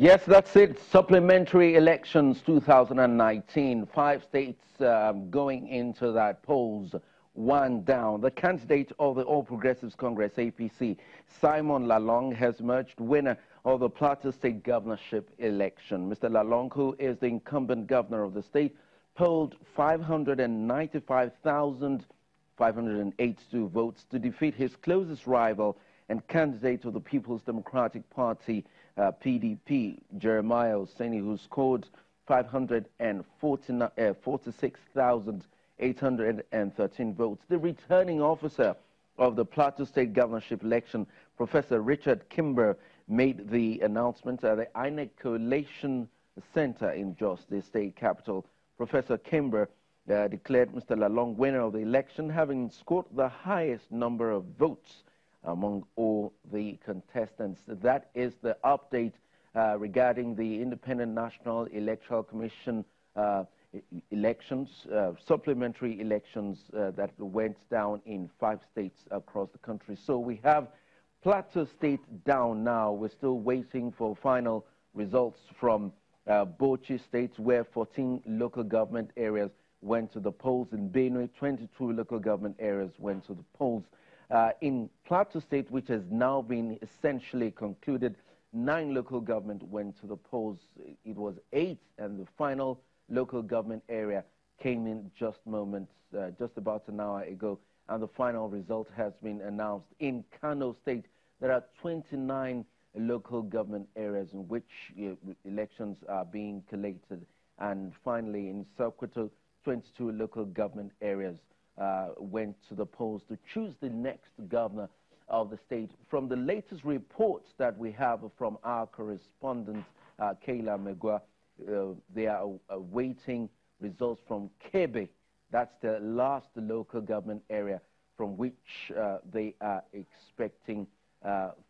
Yes, that's it. Supplementary elections 2019. 5 states going into that polls. One down. The candidate of the All Progressives Congress, APC, Simon Lalong, has emerged winner of the Plateau State governorship election. Mr. Lalong, who is the incumbent governor of the state, polled 595,582 votes to defeat his closest rival and candidate of the People's Democratic Party, PDP, Jeremiah Oseni, who scored 546,813 votes. The returning officer of the Plateau State governorship election, Professor Richard Kimber, made the announcement at the INEC Coalition Center in Jos, the state capital. Professor Kimber declared Mr. Lalong winner of the election, having scored the highest number of votes among all the contestants. That is the update regarding the Independent National Electoral Commission elections, supplementary elections that went down in 5 states across the country. So we have Plateau State down now. We're still waiting for final results from Bauchi State, where 14 local government areas went to the polls. In Benue, 22 local government areas went to the polls. In Plateau State, which has now been essentially concluded, 9 local government went to the polls. It was 8, and the final local government area came in just about an hour ago, and the final result has been announced. In Kano State, there are 29 local government areas in which elections are being collated, and finally in Sokoto, 22 local government areas went to the polls to choose the next governor of the state. From the latest reports that we have from our correspondent, Kayla Megua, they are awaiting results from Kebe. That's the last local government area from which they are expecting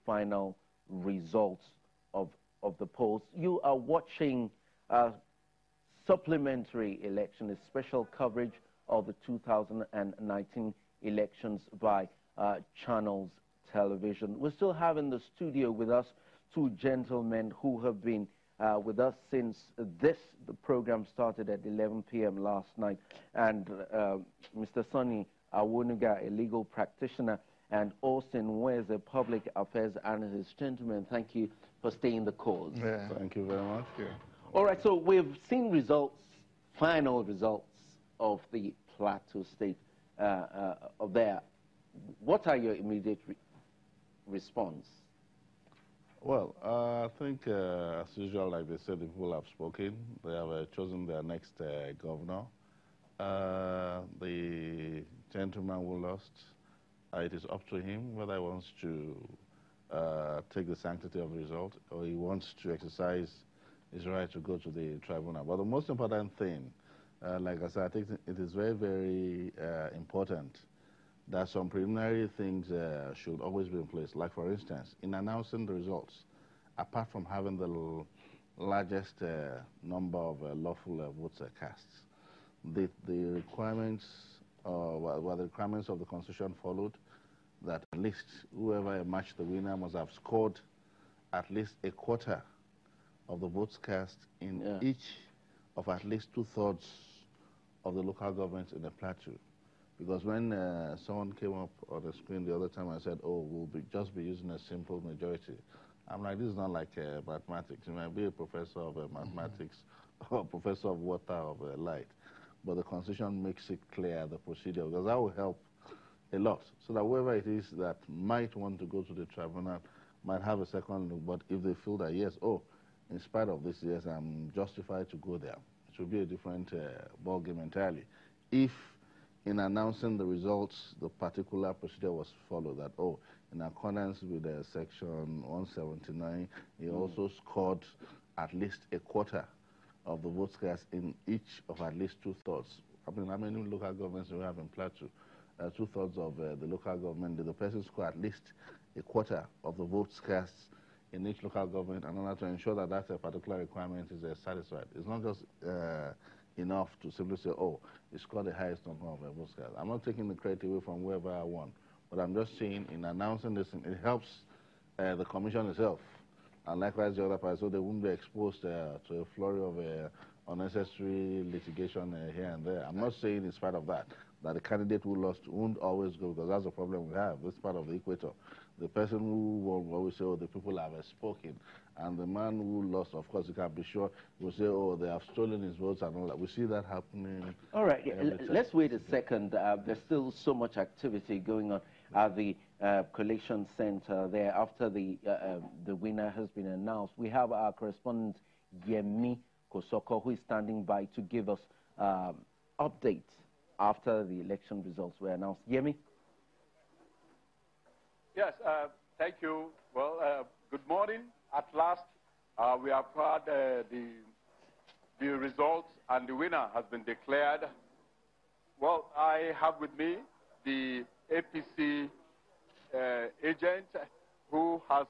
final results of the polls. You are watching supplementary election, a special coverage of the 2019 elections by Channels Television. We still have in the studio with us 2 gentlemen who have been with us since the program started at 11 p.m. last night, and Mr. Sonny Awonuga, a legal practitioner, and Austin Wes, a public affairs analyst. Gentlemen, thank you for staying the course. Yeah, thank you very much. Yeah. All right, so we've seen results, final results of the Plateau State of there. What are your immediate response? Well, I think, as usual, like they said, the people have spoken. They have chosen their next governor. The gentleman who lost, it is up to him whether he wants to take the sanctity of the result or he wants to exercise his right to go to the tribunal. But the most important thing, like I said, I think it is very, very important that some preliminary things should always be in place. Like, for instance, in announcing the results, apart from having the largest number of lawful votes cast, the requirements, the requirements of the Constitution followed, that at least whoever matched the winner must have scored at least a quarter of the votes cast in each of at least 2/3 of the local governments in the plateau. Because when someone came up on the screen the other time and said, oh, we'll just be using a simple majority, I'm like, this is not like mathematics. You might be a professor of mathematics or a professor of water of light, but the Constitution makes it clear, the procedure, because that will help a lot. So that whoever it is that might want to go to the tribunal might have a second look, but if they feel that, yes, oh, in spite of this, yes, I'm justified to go there, it will be a different ballgame entirely. If in announcing the results, the particular procedure was followed, that, oh, in accordance with section 179, he also scored at least a quarter of the votes cast in each of at least 2/3. I mean, how many local governments do we have in Plateau? 2/3 of the local government. Did the person score at least a quarter of the votes cast in each local government, in order to ensure that that particular requirement is satisfied? It's not just enough to simply say, oh, he scored the highest number of votes cast. I'm not taking the credit away from whoever I won, but I'm just saying in announcing this, it helps the commission itself and likewise the other party, so they wouldn't be exposed to a flurry of unnecessary litigation here and there. I'm not saying it's part of that the candidate who lost won't always go, because that's the problem we have. This part of the equator. The person who will always say, oh, the people have spoken. And the man who lost, of course, you can't be sure, will say, oh, they have stolen his votes and all that. We see that happening. All right, let's wait a second. There's still so much activity going on at the collation center there after the winner has been announced. We have our correspondent, Yemi Kosoko, who is standing by to give us updates after the election results were announced. Yemi? Yes, thank you. Well, good morning. At last, we have heard the results, and the winner has been declared. Well, I have with me the APC agent who has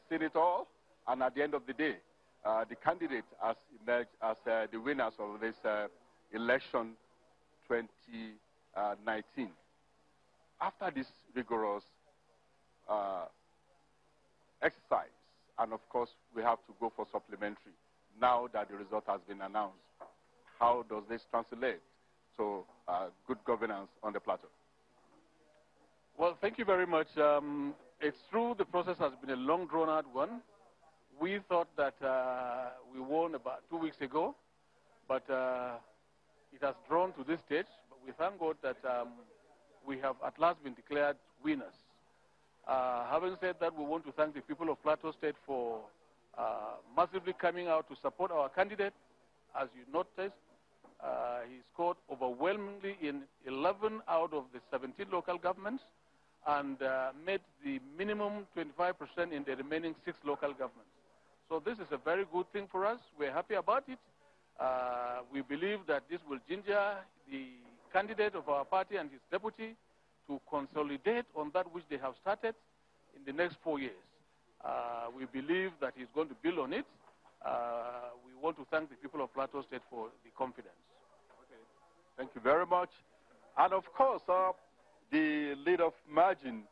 seen it all, and at the end of the day, the candidate has emerged as the winners of this election 2019. After this rigorous exercise, and of course we have to go for supplementary now that the result has been announced. How does this translate to good governance on the plateau? Well, thank you very much. It's true the process has been a long drawn-out one. We thought that we won about 2 weeks ago, but it has drawn to this stage. But we thank God that we have at last been declared winners. Having said that, we want to thank the people of Plateau State for massively coming out to support our candidate. As you noticed, he scored overwhelmingly in 11 out of the 17 local governments and made the minimum 25% in the remaining 6 local governments. So this is a very good thing for us. We're happy about it. We believe that this will ginger the candidate of our party and his deputy to consolidate on that which they have started in the next 4 years. We believe that he's going to build on it. We want to thank the people of Plateau State for the confidence. Okay. Thank you very much. And of course, the lead of margin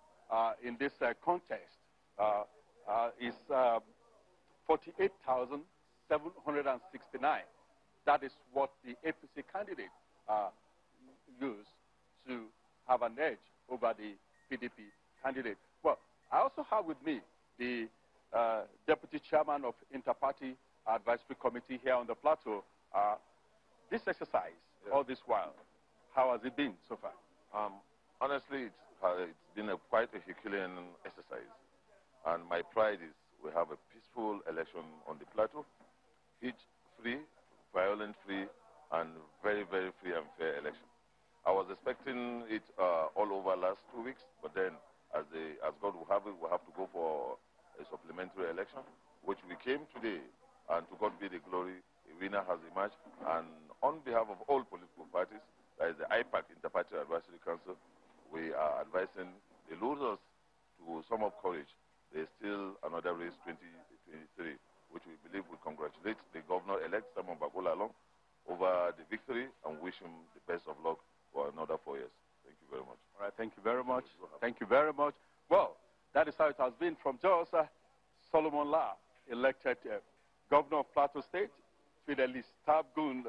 in this contest is 48,769. That is what the APC candidate used to have an edge over the PDP candidate. Well, I also have with me the deputy chairman of Interparty Advisory Committee here on the plateau. This exercise, all this while, how has it been so far? Honestly, it's been quite a Herculean exercise. And my pride is we have a peaceful election on the plateau, each free, violence-free, and very, very free and fair election. I was expecting it all over last 2 weeks, but then as God will have it, we'll have to go for a supplementary election, which we came today, and to God be the glory, a winner has emerged. And on behalf of all political parties, that is the IPAC, Interparty Advisory Council, we are advising the losers to sum up courage. There's still another race, 2023, which we believe will congratulate the governor-elect, Simon Bagola, along over the victory and wish him the best of luck for another 4 years. Thank you very much. All right, thank you very much. Thank you very much. Well, that is how it has been from Jos. Solomon La, elected governor of Plateau State, Fidelis Tabgun,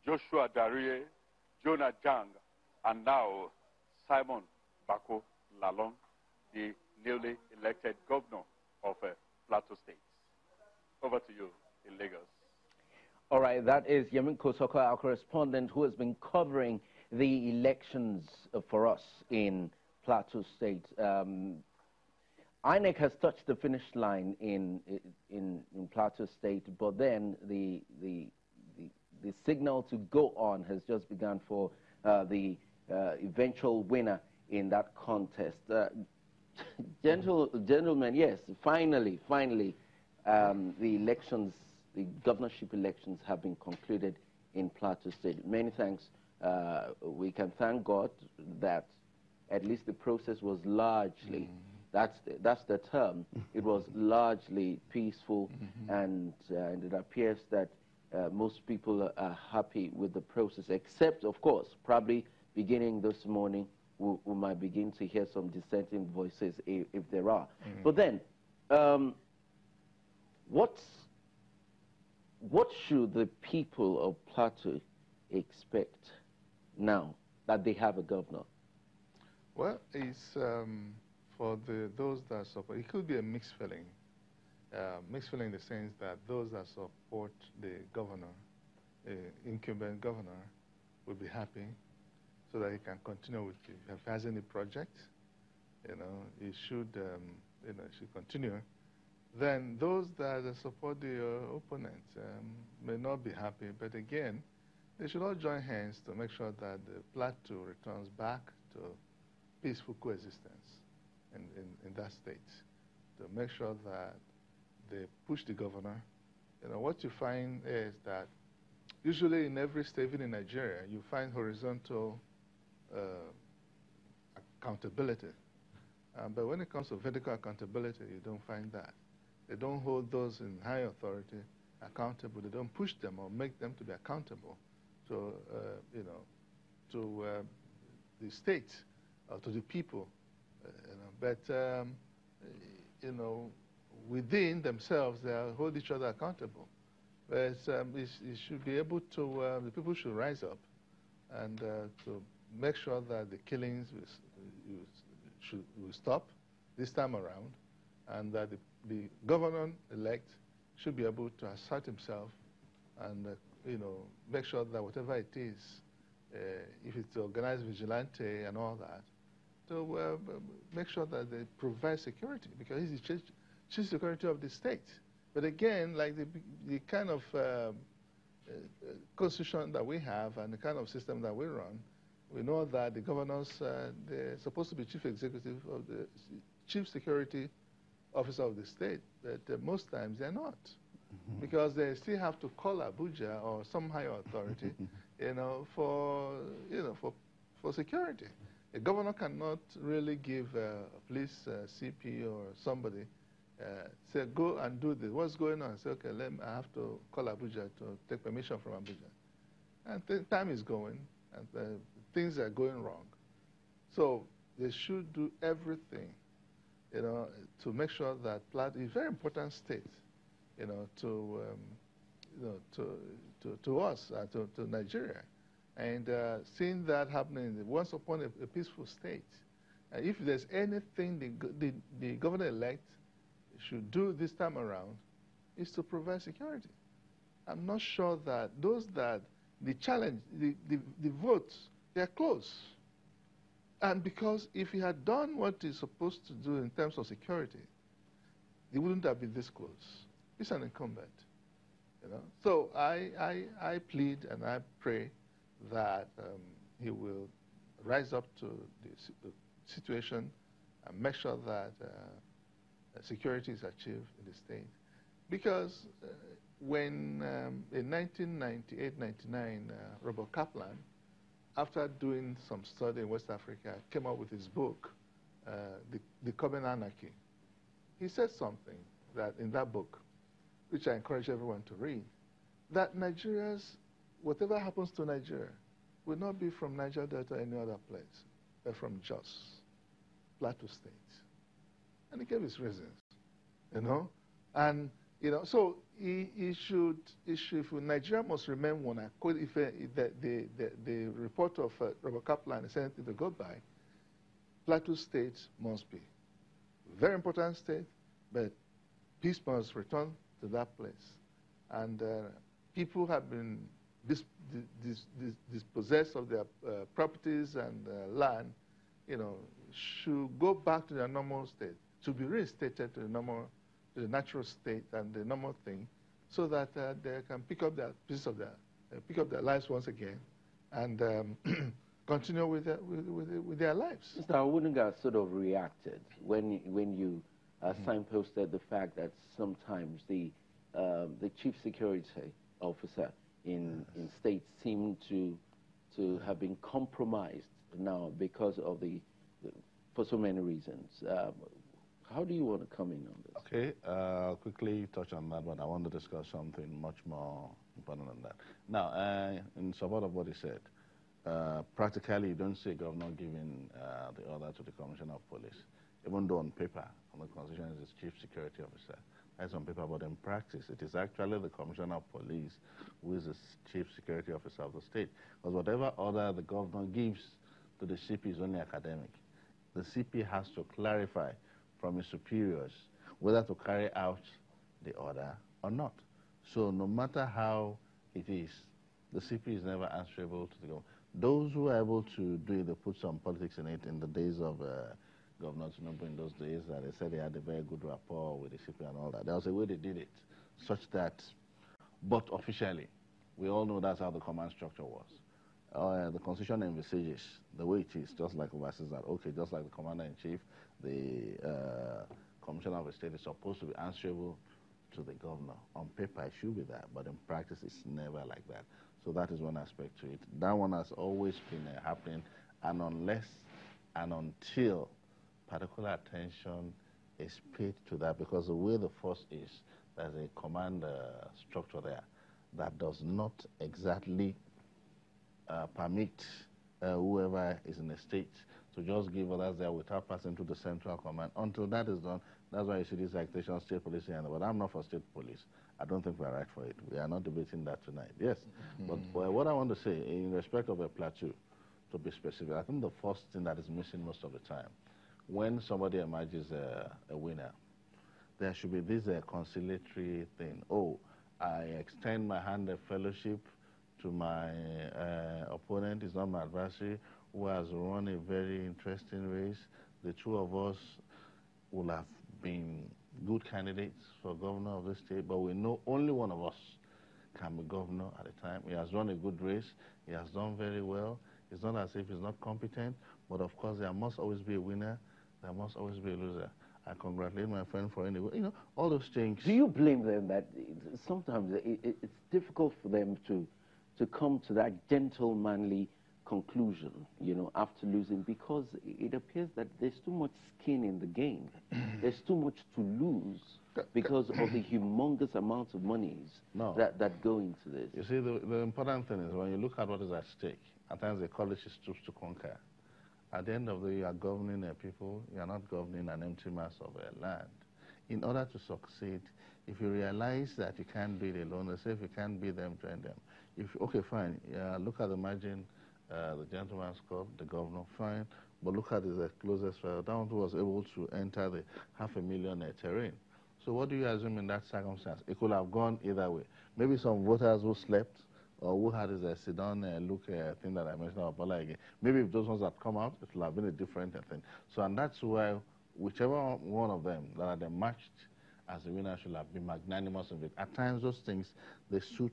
Joshua Darie, Jonah Jang, and now Simon Bako Lalong, the newly elected governor of Plateau State. Over to you in Lagos. All right, that is Yemin Kosoko, our correspondent, who has been covering the elections for us in Plateau State. INEC has touched the finish line in Plateau State, but then the signal to go on has just begun for the eventual winner in that contest. Gentlemen, yes, finally, the elections, the governorship elections have been concluded in Plateau State. Many thanks. We can thank God that at least the process was largely, that's the term, it was largely peaceful, and it appears that most people are happy with the process, except, of course, probably beginning this morning, we might begin to hear some dissenting voices if there are. But then, what should the people of Plateau expect now that they have a governor? Well, it's for those that support. It could be a mixed feeling. Mixed feeling in the sense that those that support the governor, incumbent governor, will be happy so that he can continue with it. If he has any project, he should, should continue. Then those that support the opponent may not be happy, but again, they should all join hands to make sure that the Plateau returns back to peaceful coexistence in that state, to make sure that they push the governor. What you find is that usually in every state, even in Nigeria, you find horizontal accountability. But when it comes to vertical accountability, you don't find that. They don't hold those in high authority accountable. They don't push them or make them to be accountable to, to the state or to the people. But within themselves, they hold each other accountable. But it should be able to, the people should rise up and to make sure that the killings will stop this time around, and that the governor-elect should be able to assert himself and, make sure that whatever it is, if it's organized vigilante and all that, to make sure that they provide security, because he's the chief security of the state. But again, like the kind of constitution that we have and the kind of system that we run, we know that the governors, they're supposed to be chief executive of the chief security officer of the state, but most times they're not, because they still have to call Abuja or some higher authority, for security. A governor cannot really give a police CP or somebody say, go and do this. What's going on? Say, okay, I have to call Abuja to take permission from Abuja. And time is going, and things are going wrong. So they should do everything, to make sure that Plateau is a very important state, to us, to Nigeria. And seeing that happening once upon a peaceful state, if there's anything the governor-elect should do this time around, is to provide security. I'm not sure that those that the challenge, the votes, they're close. And because if he had done what he's supposed to do in terms of security, he wouldn't have been this close. He's an incumbent, So I plead and I pray that he will rise up to the situation and make sure that security is achieved in the state. Because when in 1998-99, Robert Kaplan, after doing some study in West Africa, came up with his book, The Coming Anarchy. He said something that in that book, which I encourage everyone to read, that Nigeria's, whatever happens to Nigeria, will not be from Niger Delta or any other place, but from Jos, Plateau State. And he gave his reasons, And, so if Nigeria must remain one, if the report of Robert Kaplan is anything to go by, Plateau State must be a very important state, but peace must return to that place. And people have been dispossessed of their properties and land, should go back to their normal state, to be reinstated to the natural state and the normal thing, so that they can pick up their pieces of pick up their lives once again, and continue with their lives. Mr. Awunga sort of reacted when you signposted the fact that sometimes the chief security officer in states seem to have been compromised now because of for so many reasons. How do you want to come in on this? Okay, quickly touch on that, but I want to discuss something much more important than that. Now, in support of what he said, practically you don't see a governor giving the order to the Commissioner of Police, even though on paper, on the Constitution, is his chief security officer. That's on paper, but in practice, it is actually the Commissioner of Police who is the Chief Security Officer of the state. Because whatever order the governor gives to the CP is only academic. The CP has to clarify from his superiors whether to carry out the order or not. So no matter how it is, the CP is never answerable to the government. Those who are able to do it, they put some politics in it in the days of Governor Tinubu in those days. They said they had a very good rapport with the CP and all that. There was a way they did it, such that, but officially, we all know that's how the command structure was. The Constitution envisages the way it is, just like overseas that, okay, just like the Commander-in-Chief, the Commissioner of the State is supposed to be answerable to the governor. On paper, it should be that, but in practice, it's never like that. So that is one aspect to it. That one has always been happening, and unless and until particular attention is paid to that, because the way the force is, there's a command structure there that does not exactly permit whoever is in the state to just give others there without passing to the central command. Until that is done, that's why you see this agitation, state police, but I'm not for state police. I don't think we're right for it. We are not debating that tonight. Yes, but what I want to say, in respect of a plateau, to be specific, I think the first thing that is missing most of the time, when somebody emerges a winner, there should be this conciliatory thing. Oh, I extend my hand of fellowship to my opponent, is not my adversary, who has run a very interesting race. The two of us will have been good candidates for governor of the state, but we know only one of us can be governor at a time. He has run a good race. He has done very well. It's not as if he's not competent, but of course there must always be a winner. There must always be a loser. I congratulate my friend for any, all those things. Do you blame them that sometimes it's difficult for them to come to that gentlemanly conclusion, after losing, because it appears that there's too much skin in the game. There's too much to lose because of the humongous amounts of monies that go into this. You see, the important thing is when you look at what is at stake, at times they call it troops to conquer. At the end of the day, you are governing people, you are not governing an empty mass of land. In order to succeed, if you realize that you can't do it alone, say if you can't beat them, join them. Okay, fine, look at the margin, the gentleman's cup, the governor, fine, but look at the closest fellow. That one was able to enter the 500,000 terrain. So what do you assume in that circumstance? It could have gone either way. Maybe some voters who slept, or who had this sit-down look thing that I mentioned about Bola again. Maybe if those ones had come out, it would have been a different thing. So, and that's why whichever one of them that are matched as the winner should have been magnanimous of it. At times, those things, they suit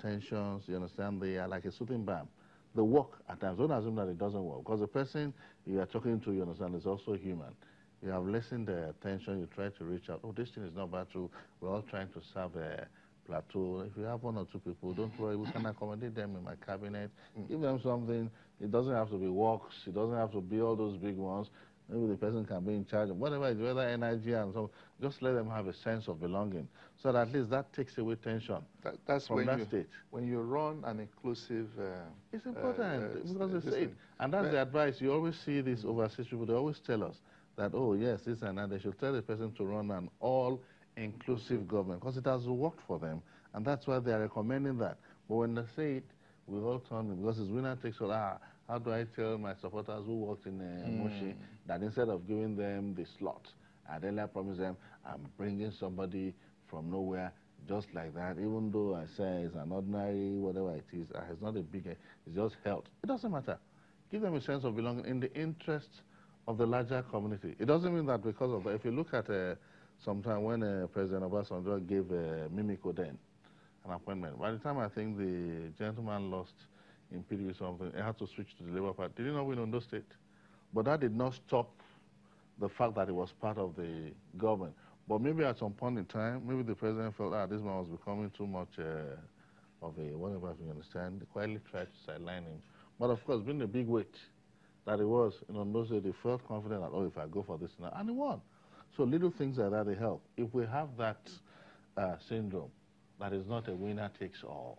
tensions, you understand? They are like a soothing balm. They work at times. Don't assume that it doesn't work, because the person you are talking to, you understand, is also human. You have lessened the tension, you try to reach out. Oh, this thing is not bad too. We're all trying to serve a plateau. If you have one or two people, don't worry, we can accommodate them in my cabinet. Give them something. It doesn't have to be works. It doesn't have to be all those big ones. Maybe the person can be in charge of whatever it is, whether energy and so. Just let them have a sense of belonging, so that at least that takes away tension. That's from that state. When you run an inclusive, it's important because it's it, and that's the advice. You always see these overseas people. They always tell us that, oh yes, this and that. They should tell the person to run an all-inclusive government, because it has worked for them, and that's why they are recommending that. But when they say it, we all turn, because it's winner takes all. How do I tell my supporters who worked in Moshi that instead of giving them the slot, I'd earlier promise them I'm bringing somebody from nowhere just like that, even though I say it's an ordinary, whatever it is, it's not a big, it's just health. It doesn't matter. Give them a sense of belonging in the interest of the larger community. It doesn't mean that because of that. If you look at sometime when President Obasanjo gave Mimiko then an appointment, by the time I think the gentleman lost in PDP something, he had to switch to the Labour Party. Did he not win Ondo State? But that did not stop the fact that he was part of the government. But maybe at some point in time, maybe the president felt, this man was becoming too much of a, whatever, if you understand. They quietly tried to sideline him. But of course, being the big weight that he was in Ondo State, they felt confident that, if I go for this now, and he won. So little things like that, they help. If we have that syndrome, that is not a winner takes all,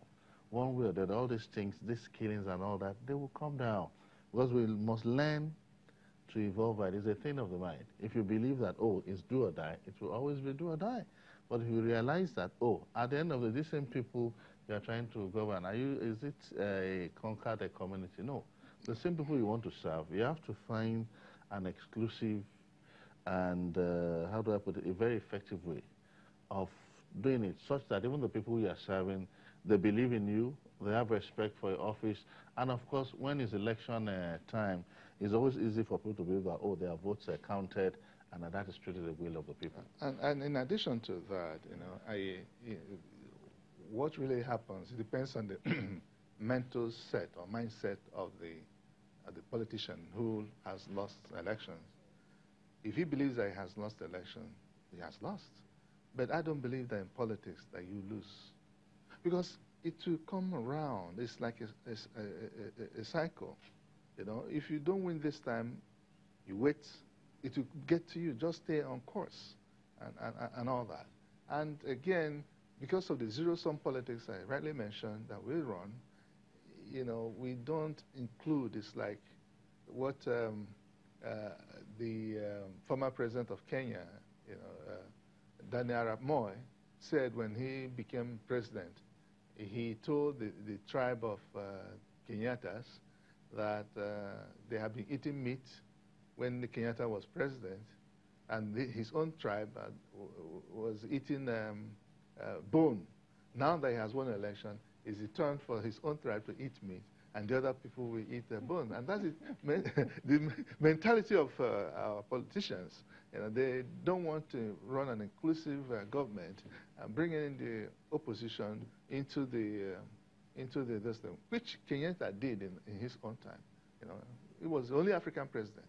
one way or the other, all these things, these killings and all that, they will come down. Because we must learn to evolve right. It's a thing of the mind. If you believe that, oh, it's do or die, it will always be do or die. But if you realize that, oh, at the end of the day, these same people you are trying to govern, is it a conquered a community? No. The same people you want to serve, you have to find an exclusive and, how do I put it, a very effective way of doing it such that even the people you are serving, they believe in you, they have respect for your office, and of course, when it's election time, it's always easy for people to believe that, oh, their votes are counted, and that is truly the will of the people. And in addition to that, what really happens, it depends on the mental set or mindset of the politician who has lost elections. If he believes that he has lost the election, he has lost. But I don't believe that in politics that you lose. Because it will come around. It's like a cycle. If you don't win this time, you wait. It will get to you. Just stay on course and all that. And again, because of the zero-sum politics I rightly mentioned that we run, we don't include, it's like what the former president of Kenya, Daniel Arap Moi, said when he became president. He told the tribe of Kenyattas that they had been eating meat when the Kenyatta was president, and his own tribe was eating bone. Now that he has won an election, it's a turn for his own tribe to eat meat, and the other people will eat bone. And that's the mentality of our politicians. They don't want to run an inclusive government and bring in the opposition into the this thing, which Kenyatta did in his own time. He was the only African president.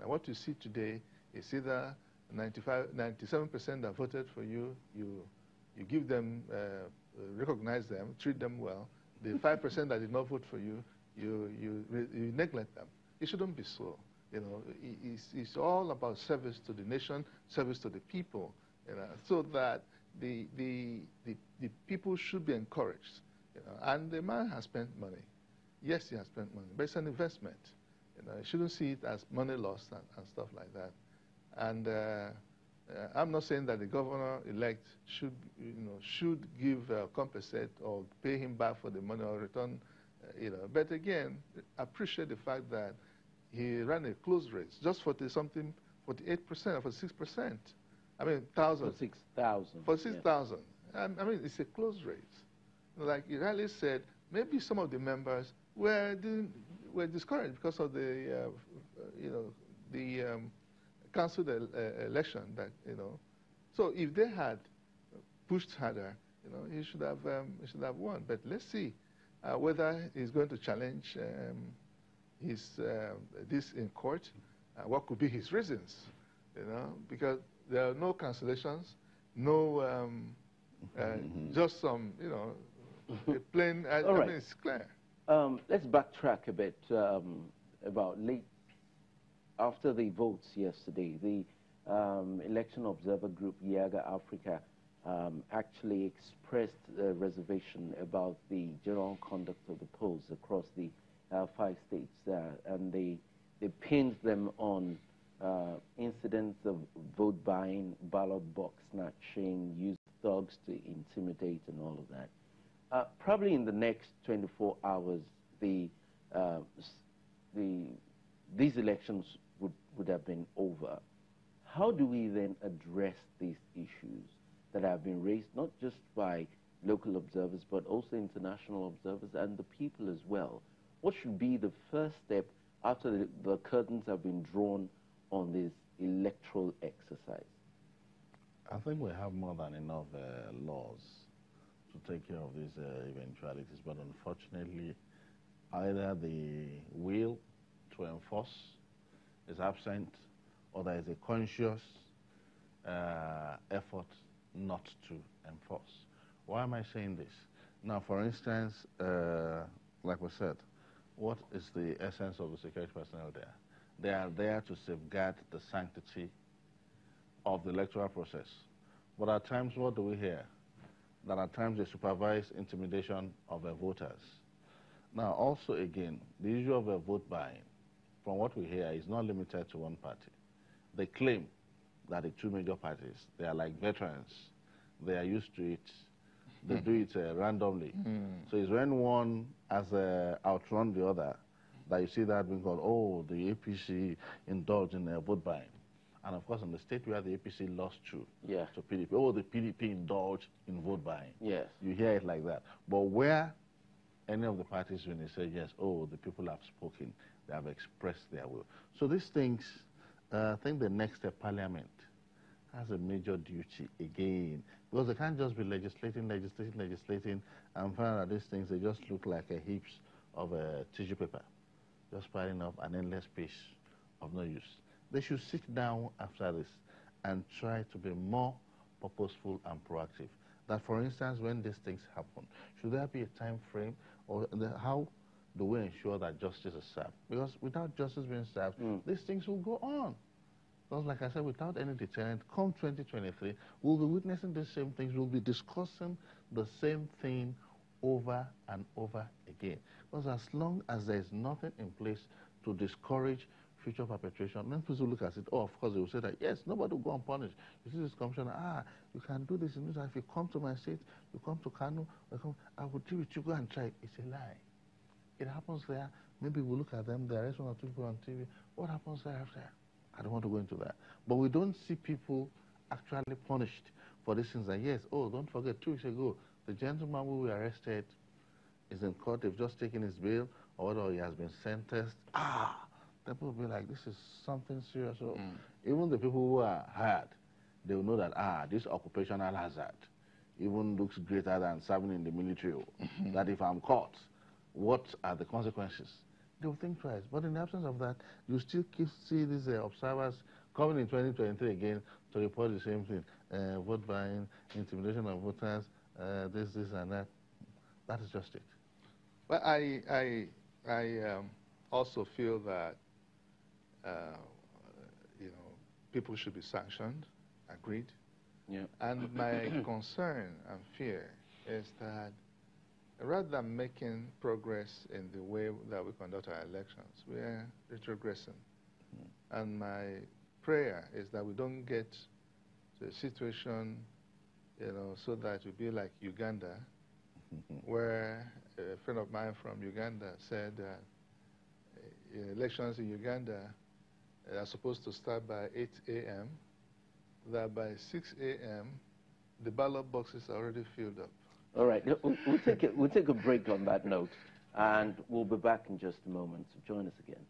What you see today is either 97% that voted for you, you give them, recognize them, treat them well. The 5% that did not vote for you, you neglect them. It shouldn't be so. It's all about service to the nation, service to the people, so that the people should be encouraged. And the man has spent money. Yes, he has spent money, but it's an investment. You shouldn't see it as money lost and stuff like that. And I'm not saying that the governor-elect should give, compensate or pay him back for the money or return, But again, appreciate the fact that he ran a close race, just 40-something, 48% or 46%. I mean, thousands. 46,000. 46,000. I mean, it's a close race. Like Irali said, maybe some of the members were discouraged because of the, council election. So if they had pushed harder, he should have won. But let's see whether he's going to challenge this in court. What could be his reasons? Because there are no cancellations, no, just some, a plain. I mean, it's clear. Let's backtrack a bit about after the votes yesterday. The Election Observer Group, Yaga Africa, actually expressed a reservation about the general conduct of the polls across the 5 states, and they pinned them on incidents of vote buying, ballot box snatching, use thugs to intimidate, and all of that. Probably in the next 24 hours, these elections would have been over. How do we then address these issues that have been raised not just by local observers but also international observers and the people as well? What should be the first step after the curtains have been drawn on this electoral exercise? I think we have more than enough laws to take care of these eventualities, but unfortunately, either the will to enforce is absent, or there is a conscious effort not to enforce. Why am I saying this? Now, for instance, like we said, what is the essence of the security personnel there? They are there to safeguard the sanctity of the electoral process. But at times, what do we hear? That at times they supervise intimidation of the voters. Now, also again, the issue of vote buying. from what we hear, is not limited to one party. They claim that the two major parties, they are like veterans. They are used to it. They do it randomly. So it's when one has outrun the other that you see that being called, oh, the APC indulged in vote buying. And of course, in the state where the APC lost to PDP, oh, the PDP indulged in vote buying. Yes. You hear it like that. But where any of the parties, when they say, yes, oh, the people have spoken, they have expressed their will. So these things, I think the next step, Parliament has a major duty again, because they can't just be legislating, and find out these things, they just look like a heaps of tissue paper, just piling up an endless piece of no use. They should sit down after this and try to be more purposeful and proactive. That, for instance, when these things happen, should there be a time frame, or how do we ensure that justice is served? Because without justice being served, these things will go on. Because like I said, without any deterrent, come 2023, we'll be witnessing the same things. We'll be discussing the same thing over and over again. Because as long as there's nothing in place to discourage future perpetration, then people look at it, oh, of course, they will say that, yes, nobody will go unpunished. You see this commissioner, you can do this. If you come to my state, you come to Kano, I will deal with you, go and try it. It's a lie. It happens there. Maybe we'll look at them, there is one or two people on TV. What happens there after? I don't want to go into that. But we don't see people actually punished for these things. And yes, oh, don't forget, 2 weeks ago, the gentleman who we arrested is in court. They've just taken his bail, or he has been sentenced. People will be like, this is something serious. So even the people who are hired, they will know that, this occupational hazard even looks greater than serving in the military. That if I'm caught, what are the consequences? They will think twice. But in the absence of that, you still see these observers coming in 2023 again to report the same thing. Vote buying, intimidation of voters, this and that. That is just it. But I also feel that people should be sanctioned, agreed. Yeah. And my concern and fear is that rather than making progress in the way that we conduct our elections, we are retrogressing. And my prayer is that we don't get to a situation, so that it will be like Uganda, where a friend of mine from Uganda said elections in Uganda are supposed to start by 8 a.m., that by 6 a.m., the ballot boxes are already filled up. All right, we'll take a break on that note, and we'll be back in just a moment. So join us again.